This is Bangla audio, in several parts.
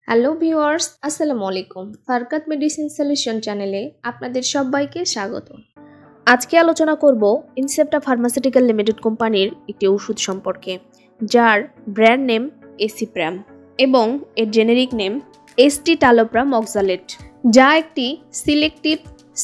হ্যালো ভিউয়ার্স, আসসালামু আলাইকুম। ফারকাত মেডিসিন সলিউশন চ্যানেলে আপনাদের সবাইকে স্বাগত। আজকে আলোচনা করব ইনসেপ্টা ফার্মাসিউটিক্যাল লিমিটেড কোম্পানির একটি ওষুধ সম্পর্কে, যার ব্র্যান্ড নেম এসিপ্রাম এবং এর জেনেরিক নেম এসটিটালোপ্রাম অক্সালেট, যা একটি সিলেক্টিভ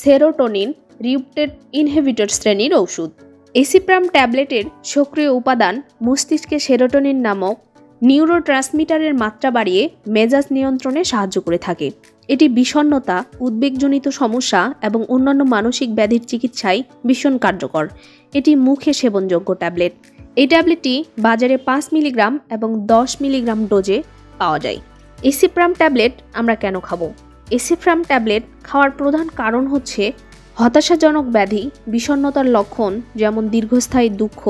সেরোটোনিন রিসেপ্টর ইনহিবিটর শ্রেণীর ওষুধ। এসিপ্রাম ট্যাবলেটের সক্রিয় উপাদান মস্তিষ্কে সেরোটোনিন নামক নিউরোট্রান্সমিটারের মাত্রা বাড়িয়ে মেজাজ নিয়ন্ত্রণে সাহায্য করে থাকে। এটি বিষণ্ণতা, উদ্বেগজনিত সমস্যা এবং অন্যান্য মানসিক ব্যাধির চিকিৎসায় ভীষণ কার্যকর। এটি মুখে সেবনযোগ্য ট্যাবলেট। এই ট্যাবলেটটি বাজারে 5 মিলিগ্রাম এবং 10 মিলিগ্রাম ডোজে পাওয়া যায়। এসিপ্রাম ট্যাবলেট আমরা কেন খাবো? এসিপ্রাম ট্যাবলেট খাওয়ার প্রধান কারণ হচ্ছে হতাশাজনক ব্যাধি, বিষণ্ণতার লক্ষণ যেমন দীর্ঘস্থায়ী দুঃখ,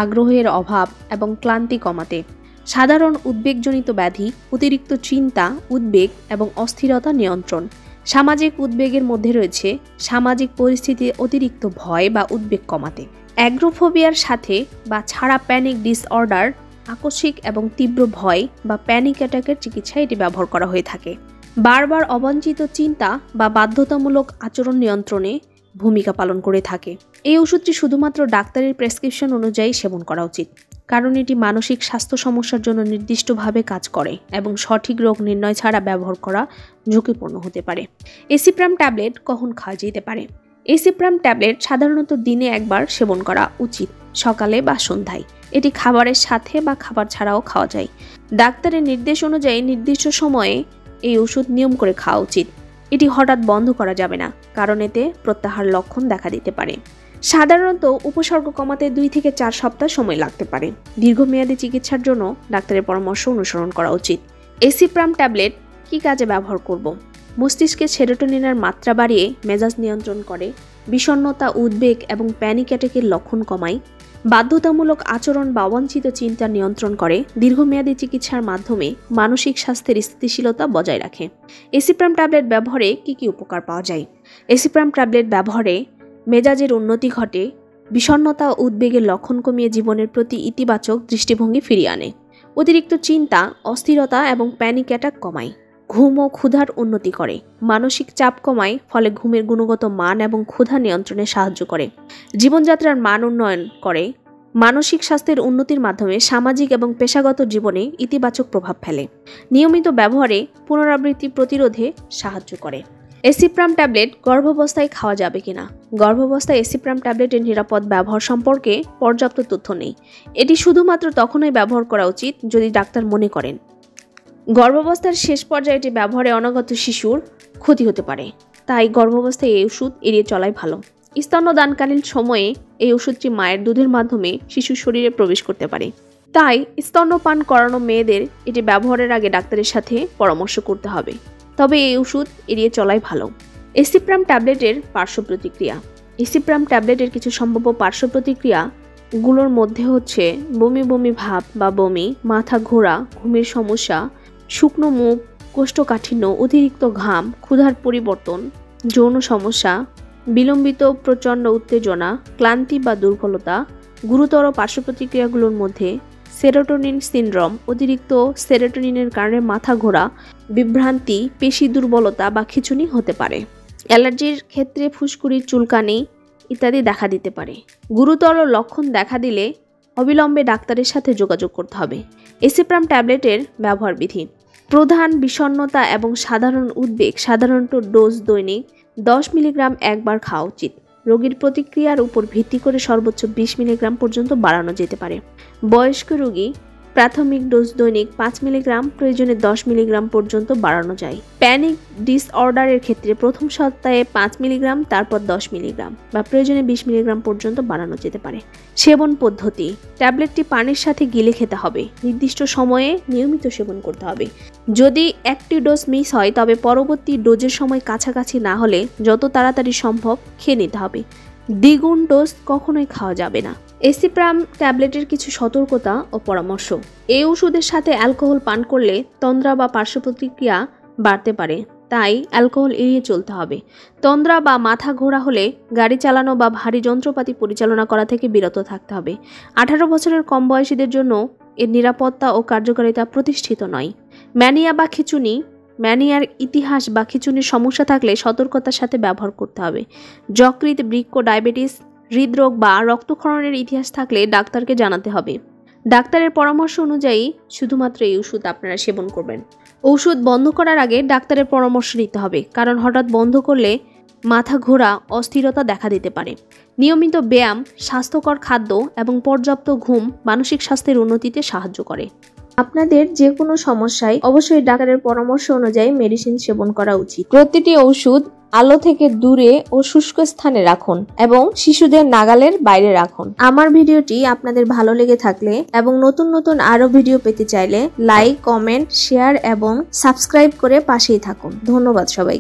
আগ্রহের অভাব এবং ক্লান্তি কমাতে, সাধারণ উদ্বেগজনিত ব্যাধি, অতিরিক্ত চিন্তা, উদ্বেগ এবং অস্থিরতা নিয়ন্ত্রণ, সামাজিক উদ্বেগের মধ্যে রয়েছে সামাজিক পরিস্থিতির অতিরিক্ত ভয় বা উদ্বেগ কমাতে, অ্যাগ্রোফোবিয়ার সাথে বা ছাড়া প্যানিক ডিসঅর্ডার, আকস্মিক এবং তীব্র ভয় বা প্যানিক অ্যাটাকের চিকিৎসায় এটি ব্যবহার করা হয়ে থাকে, বারবার অবাঞ্ছিত চিন্তা বা বাধ্যতামূলক আচরণ নিয়ন্ত্রণে ভূমিকা পালন করে থাকে। এই ওষুধটি শুধুমাত্র ডাক্তারের প্রেসক্রিপশন অনুযায়ী সেবন করা উচিত, কারণ এটি মানসিক স্বাস্থ্য সমস্যার জন্য নির্দিষ্টভাবে কাজ করে এবং সঠিক রোগ নির্ণয় ছাড়া ব্যবহার করা ঝুঁকিপূর্ণ হতে পারে। এসিপ্রাম ট্যাবলেট কখন খাওয়া যেতে পারে? এসিপ্রাম ট্যাবলেট সাধারণত দিনে একবার সেবন করা উচিত, সকালে বা সন্ধ্যায়। এটি খাবারের সাথে বা খাবার ছাড়াও খাওয়া যায়। ডাক্তারের নির্দেশ অনুযায়ী নির্দিষ্ট সময়ে এই ওষুধ নিয়ম করে খাওয়া উচিত। এটি হঠাৎ বন্ধ করা যাবে না, কারণ এতে প্রত্যাহার লক্ষণ দেখা দিতে পারে। সাধারণত উপসর্গ কমাতে 2 থেকে 4 সপ্তাহ সময় লাগতে পারে। দীর্ঘমেয়াদী চিকিৎসার জন্য ডাক্তারের পরামর্শ অনুসরণ করা উচিত। এসিপ্রাম ট্যাবলেট কি কাজে ব্যবহার করব? মস্তিষ্কে সেরোটোনিনের মাত্রা বাড়িয়ে মেজাজ নিয়ন্ত্রণ করে, বিষণ্ণতা, উদ্বেগ এবং প্যানিক অ্যাটাকের লক্ষণ কমায়, বাধ্যতামূলক আচরণ বা অবাঞ্ছিত চিন্তা নিয়ন্ত্রণ করে, দীর্ঘমেয়াদী চিকিৎসার মাধ্যমে মানসিক স্বাস্থ্যের স্থিতিশীলতা বজায় রাখে। এসিপ্রাম ট্যাবলেট ব্যবহারে কি কি উপকার পাওয়া যায়? এসিপ্রাম ট্যাবলেট ব্যবহারে মেজাজের উন্নতি ঘটে, বিষণ্ণতা ও উদ্বেগের লক্ষণ কমিয়ে জীবনের প্রতি ইতিবাচক দৃষ্টিভঙ্গি ফিরিয়ে আনে, অতিরিক্ত চিন্তা, অস্থিরতা এবং প্যানিক অ্যাটাক কমায়, ঘুম ও ক্ষুধার উন্নতি করে, মানসিক চাপ কমায়, ফলে ঘুমের গুণগত মান এবং ক্ষুধা নিয়ন্ত্রণে সাহায্য করে, জীবনযাত্রার মান উন্নয়ন করে, মানসিক স্বাস্থ্যের উন্নতির মাধ্যমে সামাজিক এবং পেশাগত জীবনে ইতিবাচক প্রভাব ফেলে, নিয়মিত ব্যবহারে পুনরাবৃত্তি প্রতিরোধে সাহায্য করে। এসিপ্রাম ট্যাবলেট গর্ভাবস্থায় খাওয়া যাবে কিনা? গর্ভাবস্থায় এসিপ্রাম ট্যাবলেটের নিরাপদ ব্যবহার সম্পর্কে পর্যাপ্ত তথ্য নেই। এটি শুধুমাত্র তখনই ব্যবহার করা উচিত যদি ডাক্তার মনে করেন গর্ভাবস্থার শেষ পর্যায়ে এটি ব্যবহারে অনাগত শিশুর ক্ষতি হতে পারে। তাই গর্ভাবস্থায় এই ওষুধ এড়িয়ে চলাই ভালো। স্তন্যদানকালীন সময়ে এই ওষুধটি মায়ের দুধের মাধ্যমে শিশুর শরীরে প্রবেশ করতে পারে। তাই স্তন্যপান করানো মেয়েদের এটি ব্যবহারের আগে ডাক্তারের সাথে পরামর্শ করতে হবে। তবে এই ওষুধ এড়িয়ে চলাই ভালো। এসিপ্রাম ট্যাবলেটের পার্শ্ব প্রতিক্রিয়া। এসিপ্রাম ট্যাবলেটের কিছু সম্ভাব্য পার্শ্ব প্রতিক্রিয়াগুলোর মধ্যে হচ্ছে বমি বমি ভাব বা বমি, মাথা ঘোরা, ঘুমের সমস্যা, শুকনো মুখ, কোষ্ঠকাঠিন্য, অতিরিক্ত ঘাম, ক্ষুধার পরিবর্তন, যৌন সমস্যা, বিলম্বিত প্রচণ্ড উত্তেজনা, ক্লান্তি বা দুর্বলতা। গুরুতর পার্শ্ব প্রতিক্রিয়াগুলোর মধ্যে সেরোটোনিন সিনড্রোম, অতিরিক্ত সেরোটোনিনের কারণে মাথা ঘোরা, বিভ্রান্তি, পেশি দুর্বলতা বা খিঁচুনি হতে পারে। অ্যালার্জির ক্ষেত্রে ফুসকুড়ি, চুলকানি ইত্যাদি দেখা দিতে পারে। গুরুতর লক্ষণ দেখা দিলে অবিলম্বে ডাক্তারের সাথে যোগাযোগ করতে হবে। এসিপ্রাম ট্যাবলেটের ব্যবহার বিধি। প্রধান বিষণ্ণতা এবং সাধারণ উদ্বেগ সাধারণত ডোজ দৈনিক 10 মিলিগ্রাম একবার খাওয়া উচিত। রোগীর প্রতিক্রিয়ার উপর ভিত্তি করে সর্বোচ্চ 20 মিলিগ্রাম পর্যন্ত বাড়ানো যেতে পারে। বয়স্ক রোগী প্রাথমিক ডোজ দৈনিক 5 মিলিগ্রাম, প্রয়োজনে 10 মিলিগ্রাম পর্যন্ত বাড়ানো যায়। প্যানিক ডিসঅর্ডারের ক্ষেত্রে প্রথম সপ্তাহে 5 মিলিগ্রাম, তারপর 10 মিলিগ্রাম বা প্রয়োজনে 20 মিলিগ্রাম পর্যন্ত বাড়ানো যেতে পারে। সেবন পদ্ধতি। ট্যাবলেটটি পানির সাথে গিলে খেতে হবে। নির্দিষ্ট সময়ে নিয়মিত সেবন করতে হবে। যদি একটি ডোজ মিস হয় তবে পরবর্তী ডোজের সময় কাছাকাছি না হলে যত তাড়াতাড়ি সম্ভব খেয়ে নিতে হবে। দ্বিগুণ ডোজ কখনোই খাওয়া যাবে না। এসিপ্রাম ট্যাবলেটের কিছু সতর্কতা ও পরামর্শ। এই ওষুধের সাথে অ্যালকোহল পান করলে তন্দ্রা বা পার্শ্ব প্রতিক্রিয়া বাড়তে পারে, তাই অ্যালকোহল এড়িয়ে চলতে হবে। তন্দ্রা বা মাথা ঘোরা হলে গাড়ি চালানো বা ভারী যন্ত্রপাতি পরিচালনা করা থেকে বিরত থাকতে হবে। 18 বছরের কম বয়সীদের জন্য এর নিরাপত্তা ও কার্যকারিতা প্রতিষ্ঠিত নয়। ম্যানিয়া বা খিঁচুনি, ম্যানিয়ার ইতিহাস বা খিঁচুনির সমস্যা থাকলে সতর্কতার সাথে ব্যবহার করতে হবে। যকৃৎ, বৃক্ক, ডায়াবেটিস, হৃদরোগ বা রক্তক্ষরণের ইতিহাস থাকলে ডাক্তারকে জানাতে হবে। ডাক্তারের পরামর্শ অনুযায়ী শুধুমাত্র এই ওষুধ আপনারা সেবন করবেন। ঔষধ বন্ধ করার আগে ডাক্তারের পরামর্শ নিতে হবে, কারণ হঠাৎ বন্ধ করলে মাথা ঘোরা, অস্থিরতা দেখা দিতে পারে। নিয়মিত ব্যায়াম, স্বাস্থ্যকর খাদ্য এবং পর্যাপ্ত ঘুম মানসিক স্বাস্থ্যের উন্নতিতে সাহায্য করে। আপনাদের যে কোনো সমস্যায় অবশ্যই ডাক্তারের পরামর্শ অনুযায়ী মেডিসিন সেবন করা উচিত। প্রতিটি ওষুধ আলো থেকে দূরে ও শুষ্ক স্থানে রাখুন এবং শিশুদের নাগালের বাইরে রাখুন। আমার ভিডিওটি আপনাদের ভালো লেগে থাকলে এবং নতুন নতুন আরো ভিডিও পেতে চাইলে লাইক, কমেন্ট, শেয়ার এবং সাবস্ক্রাইব করে পাশেই থাকুন। ধন্যবাদ সবাই।